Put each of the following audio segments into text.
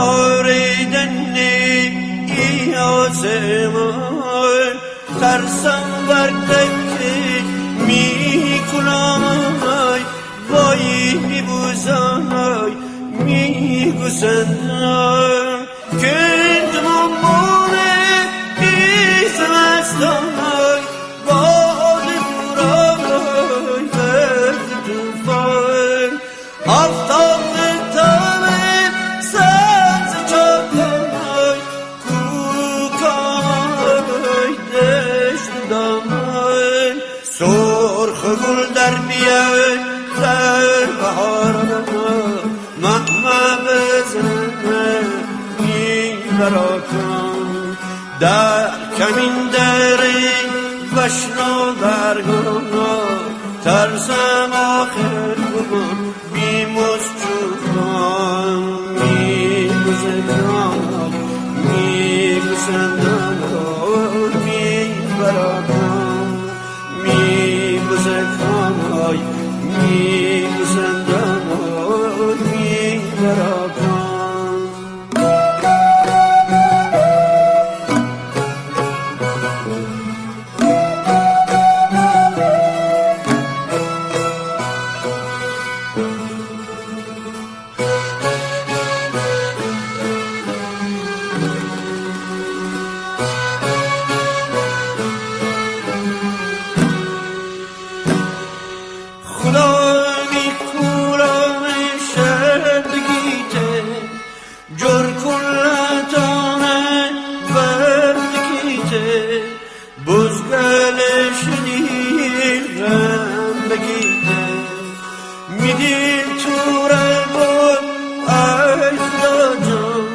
ستاره‌دنی ای آسمان ترسم وقتی میکنای وای میبوزای میگوسندم کند ممونه ایزم استای باد بورای برد توفای آفتاب تابه سبز چاکای کوکای دشت دامای سرخ گل در بیای در بهارم مهما بزنه میبراکم در کمین دری وشنو برگم ترسم آخر بگم بیموز چوبم میگوزندم میگوزندم میبراکم میگوزندم میگوزندم میبراکم میدید تو رگم ای خدا جان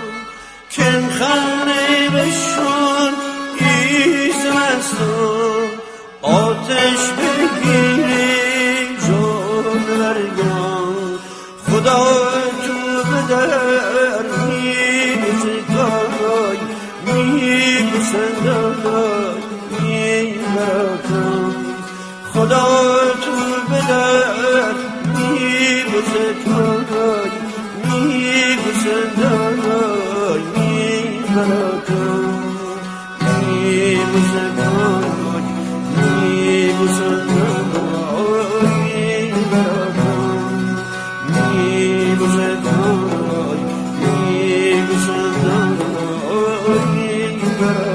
کن خانه بشون ایزمستان آتش بگیری جان برگان خدا تو بدر میگوزدای میگوزدای میبرکم خدا تو بدر میگوزدای میگوزدای میبرکم میگوزدای میگوزدای میبرکم میگوزدای میگوزدای میبرکم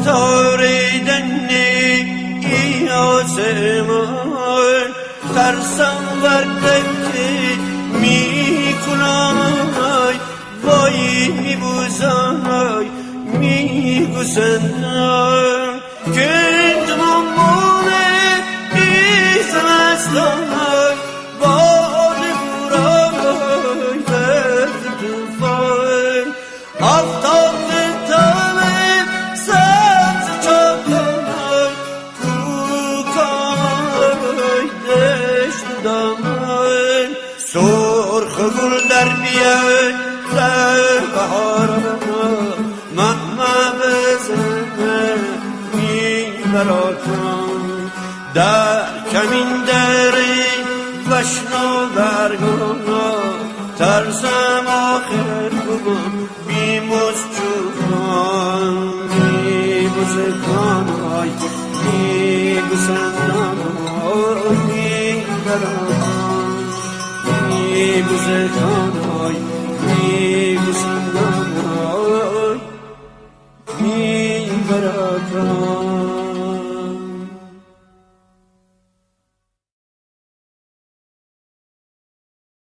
ستاره‌دنی ای آسمان ترسم وقتی میکنای وای میبوزای میگوسندم کند ممونه ایزم استای باد بورای برد توفای آفتاب سرخ گل در بیای در بهارم مهما بزنه میبراکم در کمین دری وشنو برگم ترسم آخر بگم بیموز چوبم میگوزدای میگوزندم میبراکم میگوزدای میگوزندم میبراکم